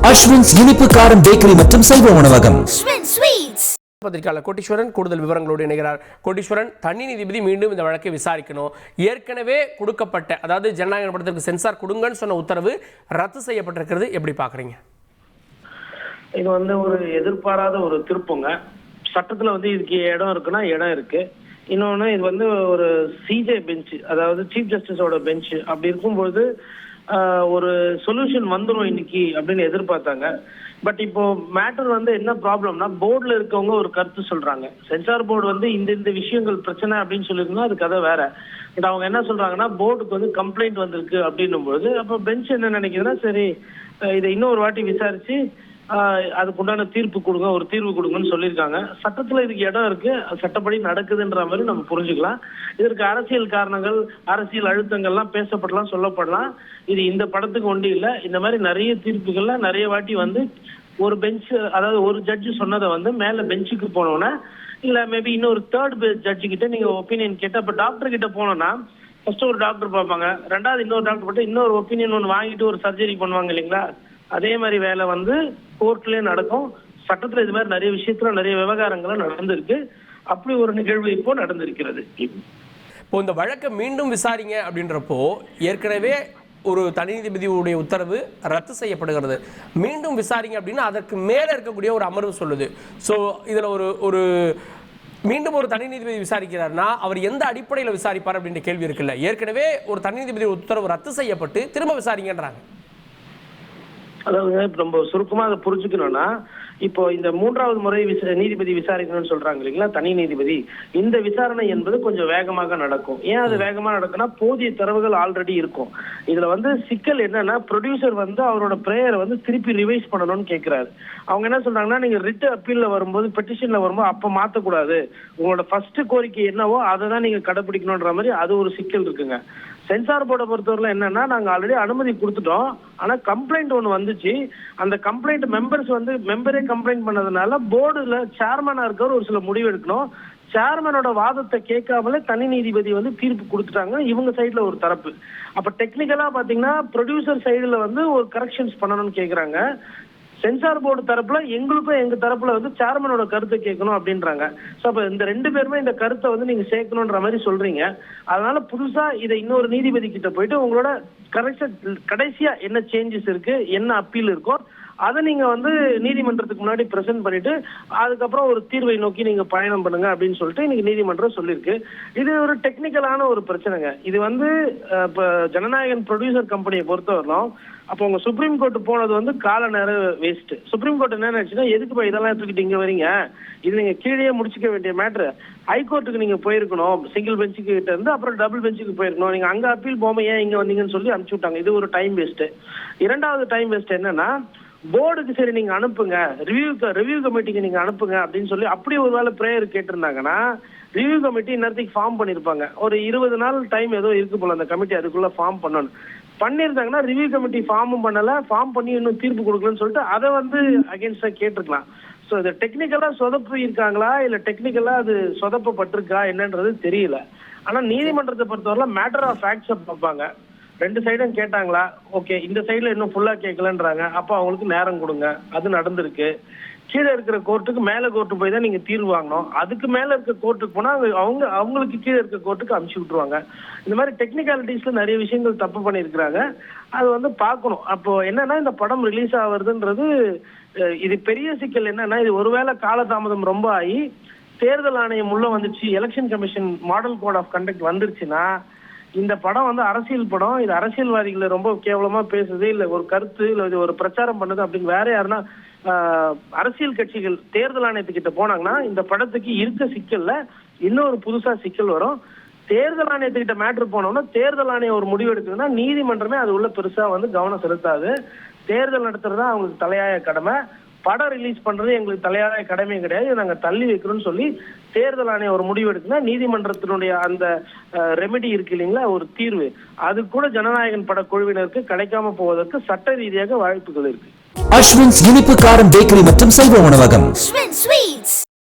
அஸ்வின்ஸ் இனிப்பு காரம் பேக்கரி மற்றும் சைவ உணவகம். பத்திரிகையாளர் கோட்டீஸ்வரன் கூடுதல் விவரங்களோடு இணைகிறார். கோட்டீஸ்வரன், தனி நீதிபதி மீண்டும் இந்த வழக்கை விசாரிக்கணும். ஏற்கனவே கொடுக்கப்பட்ட, அதாவது ஜனநாயக படத்திற்கு சென்சார் கொடுங்கன்னு சொன்ன உத்தரவு ரத்து செய்யப்பட்டிருக்கிறது. எப்படி பாக்குறீங்க? இது ஒரு எதிர்பாராத ஒரு திருப்பங்க. சட்டத்துல இதுக்கு இடம் இருக்குன்னா இடம் இருக்கு. இன்னொன்னு இது ஒரு சிஜே பெஞ்ச், அதாவது சீஃப் ஜஸ்டிஸோட பெஞ்ச். அப்படி இருக்கும்போது ஒரு சொல்யூஷன் வந்துடும் இன்னைக்கு அப்படின்னு எதிர்பார்த்தாங்க. பட் இப்போ மேட்டர் என்ன ப்ராப்ளம்னா, போர்டுல இருக்கவங்க ஒரு கருத்து சொல்றாங்க. சென்சார் போர்டு இந்த விஷயங்கள் பிரச்சனை அப்படின்னு சொல்லியிருந்தா அது கதை வேற. பட் அவங்க என்ன சொல்றாங்கன்னா, போர்டுக்கு கம்ப்ளைண்ட் வந்திருக்கு அப்படின்னும் போது அப்ப பெஞ்ச் என்ன நினைக்குதுன்னா, சரி இதை இன்னொரு வாட்டி விசாரிச்சு அதுக்குண்டான தீர்ப்பு கொடுங்க, ஒரு தீர்வு கொடுங்கன்னு சொல்லியிருக்காங்க. சட்டத்துல இதுக்கு இடம் இருக்கு, சட்டப்படி நடக்குதுன்ற மாதிரி நம்ம புரிஞ்சுக்கலாம். இதற்கு அரசியல் காரணங்கள், அரசியல் அழுத்தங்கள்லாம் பேசப்படலாம், சொல்லப்படலாம். இது இந்த படத்துக்கு ஒண்டி இல்லை. இந்த மாதிரி நிறைய தீர்ப்புகள்ல நிறைய வாட்டி ஒரு பெஞ்ச், அதாவது ஒரு ஜட்ஜு சொன்னதை மேல பெஞ்சுக்கு போனோன்னா, இல்ல மேபி இன்னொரு தேர்ட் ஜட்ஜு கிட்ட நீங்க ஒப்பீனியன் கேட்ட, அப்ப டாக்டர் கிட்ட போனோம்னா ஃபர்ஸ்ட் ஒரு டாக்டர் பார்ப்பாங்க, ரெண்டாவது இன்னொரு டாக்டர் போட்டு இன்னொரு ஒப்பீனியன் ஒன்று வாங்கிட்டு ஒரு சர்ஜரி பண்ணுவாங்க இல்லைங்களா? அதே மாதிரி வேலை கோர்ட்லயே நடக்கும். சட்டத்துல இது மாதிரி நிறைய விஷயத்துல நிறைய விவகாரங்களும் நடந்திருக்கு. அப்படி ஒரு நிகழ்வு இப்போ நடந்திருக்கிறது. இப்போ இந்த வழக்கை மீண்டும் விசாரிங்க அப்படின்றப்போ, ஏற்கனவே ஒரு தனி நீதிபதியுடைய உத்தரவு ரத்து செய்யப்படுகிறது. மீண்டும் விசாரிங்க அப்படின்னா அதற்கு மேலே இருக்கக்கூடிய ஒரு அமர்வு சொல்லுது. ஸோ இதில் ஒரு மீண்டும் ஒரு தனி நீதிபதி விசாரிக்கிறார்னா அவர் எந்த அடிப்படையில் விசாரிப்பார் அப்படின்ற கேள்வி இருக்குல்ல. ஏற்கனவே ஒரு தனி நீதிபதி உத்தரவு ரத்து செய்யப்பட்டு திரும்ப விசாரிங்கன்றாங்க. அதாவது ரொம்ப சுருக்கமா அதை புரிஞ்சுக்கணும்னா, இப்போ இந்த மூன்றாவது முறை நீதிபதி விசாரிக்கணும்னு சொல்றாங்க இல்லைங்களா, தனி நீதிபதி. இந்த விசாரணை என்பது கொஞ்சம் வேகமாக நடக்கும். ஏன் அது வேகமா நடக்கும்னா, போதிய தரவுகள் ஆல்ரெடி இருக்கும். இதுல சிக்கல் என்னன்னா, ப்ரொடியூசர் அவரோட பிரேயரை திருப்பி ரிவைஸ் பண்ணணும்னு கேட்கிறாரு. அவங்க என்ன சொல்றாங்கன்னா, நீங்க ரிட் அப்பீல்ல வரும்போது, பெட்டிஷன்ல வரும்போது அப்ப மாத்தக்கூடாது, உங்களோட ஃபர்ஸ்ட் கோரிக்கை என்னவோ அதை தான் நீங்க கடைபிடிக்கணும்ன்ற மாதிரி அது ஒரு சிக்கல் இருக்குங்க. சென்சார் போர்டை பொறுத்தவரை என்னன்னா, நாங்க ஆல்ரெடி அனுமதி கொடுத்துட்டோம், ஆனா கம்ப்ளைண்ட் ஒண்ணு வந்துச்சு. அந்த கம்ப்ளைண்ட் மெம்பர்ஸ் மெம்பரே கம்ப்ளைண்ட் பண்ணதுனால போர்டுல சேர்மனா இருக்கவர் ஒரு சில முடிவு எடுக்கணும். சேர்மனோட வாதத்தை கேட்காமலே தனி நீதிபதி தீர்ப்பு கொடுத்துட்டாங்க. இவங்க சைட்ல ஒரு தரப்பு. அப்ப டெக்னிக்கலா பாத்தீங்கன்னா ப்ரொடியூசர் சைடுல ஒரு கரெக்ஷன்ஸ் பண்ணணும்னு கேக்குறாங்க. சென்சார் போர்டு தரப்புல எங்களுக்கும் எங்க தரப்புல சேர்மனோட கருத்தை கேட்கணும் அப்படின்றாங்க. ஸோ அப்ப இந்த ரெண்டு பேருமே இந்த கருத்தை நீங்க சேர்க்கணும்ன்ற மாதிரி சொல்றீங்க. அதனால புதுசா இதை இன்னொரு நீதிபதி கிட்ட போயிட்டு உங்களோட கடைசியா என்ன சேஞ்சஸ் இருக்கு, என்ன அப்பீல் இருக்கோ அதை நீங்க நீதிமன்றத்துக்கு முன்னாடி பிரசன்ட் பண்ணிட்டு அதுக்கப்புறம் ஒரு தீர்வை நோக்கி நீங்க பயணம் பண்ணுங்க அப்படின்னு சொல்லிட்டு இன்னைக்கு நீதிமன்றம் சொல்லியிருக்கு. இது ஒரு டெக்னிக்கலான ஒரு பிரச்சனைங்க. இது இப்ப ஜனநாயகன் ப்ரொடியூசர் கம்பெனியை பொறுத்தவரைக்கும் அப்போ உங்க சுப்ரீம் கோர்ட் போனது கால நேரம் வேஸ்ட். சுப்ரீம் கோர்ட் என்ன நினைச்சுன்னா, எதுக்கு இதெல்லாம் எடுத்துக்கிட்டு இங்க வரீங்க, இது நீங்க கீழே முடிச்சுக்க வேண்டிய மேட்ரு. ஹைகோர்ட்டுக்கு நீங்க போயிருக்கணும், சிங்கிள் பெஞ்சுக்கு கிட்ட இருந்து அப்புறம் டபுள் பெஞ்சுக்கு போயிருக்கணும். நீங்க அங்க அப்பீல் போகாம ஏன் இங்க வந்தீங்கன்னு சொல்லி அனுப்பிச்சு விட்டாங்க. இது ஒரு டைம் வேஸ்ட். இரண்டாவது டைம் வேஸ்ட் என்னன்னா, போர்டுக்கு சரி நீங்க அனுப்புங்க, ரிவ்யூ கமிட்டிக்கு நீங்க அனுப்புங்க அப்படின்னு சொல்லி அப்படி ஒரு வேளை பிரேயர் கேட்டிருந்தாங்கன்னா, ரிவ்யூ கமிட்டி நேரத்துக்கு ஃபார்ம் பண்ணிருப்பாங்க. ஒரு 20 நாள் டைம் ஏதோ இருக்கு போல அந்த கமிட்டி அதுக்குள்ள ஃபார்ம் பண்ணணும். பண்ணிருந்தாங்கன்னா ரிவ்யூ கமிட்டி ஃபார்மும் பண்ணல, ஃபார்ம் பண்ணி இன்னும் தீர்ப்பு கொடுக்கலன்னு சொல்லிட்டு அதை அகேன்ஸ்டா கேட்டிருக்கலாம். ஸோ இது டெக்னிக்கலா சொதப்பு இருக்காங்களா இல்ல டெக்னிக்கலா அது சொதப்பப்பட்டிருக்கா என்னன்றது தெரியல. ஆனா நீதிமன்றத்தை பொறுத்தவரை மேட்டர் ஆஃப் ஃபேக்ட்ஸை பார்ப்பாங்க. ரெண்டு சைடும் கேட்டாங்களா, ஓகே இந்த சைடுல இன்னும் ஃபுல்லா கேட்கலன்றாங்க, அப்போ அவங்களுக்கு நேரம் கொடுங்க. அது நடந்திருக்கு. கீழே இருக்கிற கோர்ட்டுக்கு மேல கோர்ட்டு போய் தான் நீங்க தீர்வு வாங்கணும். அதுக்கு மேல இருக்க கோர்ட்டுக்கு போனா அவங்களுக்கு கீழே இருக்க கோர்ட்டுக்கு அனுப்பிச்சு விட்டுருவாங்க. இந்த மாதிரி டெக்னிக்காலிட்டிஸ்ல நிறைய விஷயங்கள் தப்பு பண்ணிருக்கிறாங்க. அது பார்க்கணும். அப்போ என்னன்னா, இந்த படம் ரிலீஸ் ஆகுறதுன்றது இது பெரிய சிக்கல். என்னன்னா, இது ஒருவேளை காலதாமதம் ரொம்ப ஆகி தேர்தல் ஆணையம் உள்ள வந்துச்சு, election commission model code of conduct வந்துருச்சுன்னா, இந்த படம் அரசியல் படம், இது அரசியல்வாதிகளை ரொம்ப கேவலமா பேசுது, இல்ல ஒரு கருத்து, இல்ல இது ஒரு பிரச்சாரம் பண்ணுது அப்படின்னு வேற யாருன்னா அரசியல் கட்சிகள் தேர்தல் ஆணையத்துக்கிட்ட போனாங்கன்னா இந்த படத்துக்கு இருக்க சிக்கல்ல இன்னொரு புதுசா சிக்கல் வரும். தேர்தல் ஆணையத்துக்கிட்ட மேட்ரு போனோம்னா தேர்தல் ஆணையம் ஒரு முடிவு எடுக்குதுன்னா நீதிமன்றமே அது உள்ள பெருசா கவனம் செலுத்தாது. தேர்தல் நடத்துறதா அவங்களுக்கு தலையாய கடமை. படம் ரிலீஸ் பண்றது எங்களுக்கு தலையாய கடமையும் கிடையாது, நாங்க தள்ளி வைக்கிறோம்னு சொல்லி தேர்தல் ஆணையம் ஒரு முடிவு எடுக்குன்னா நீதிமன்றத்தினுடைய அந்த ரெமெடி இருக்கு இல்லைங்களா, ஒரு தீர்வு, அது கூட ஜனநாயகன் பட குழுவினருக்கு கிடைக்காம போவதற்கு சட்ட ரீதியாக வாய்ப்புகள் இருக்கு. அஸ்வின்ஸ் இனிப்பு காரம் பேக்கரி மற்றும் சைவ உணவகம்.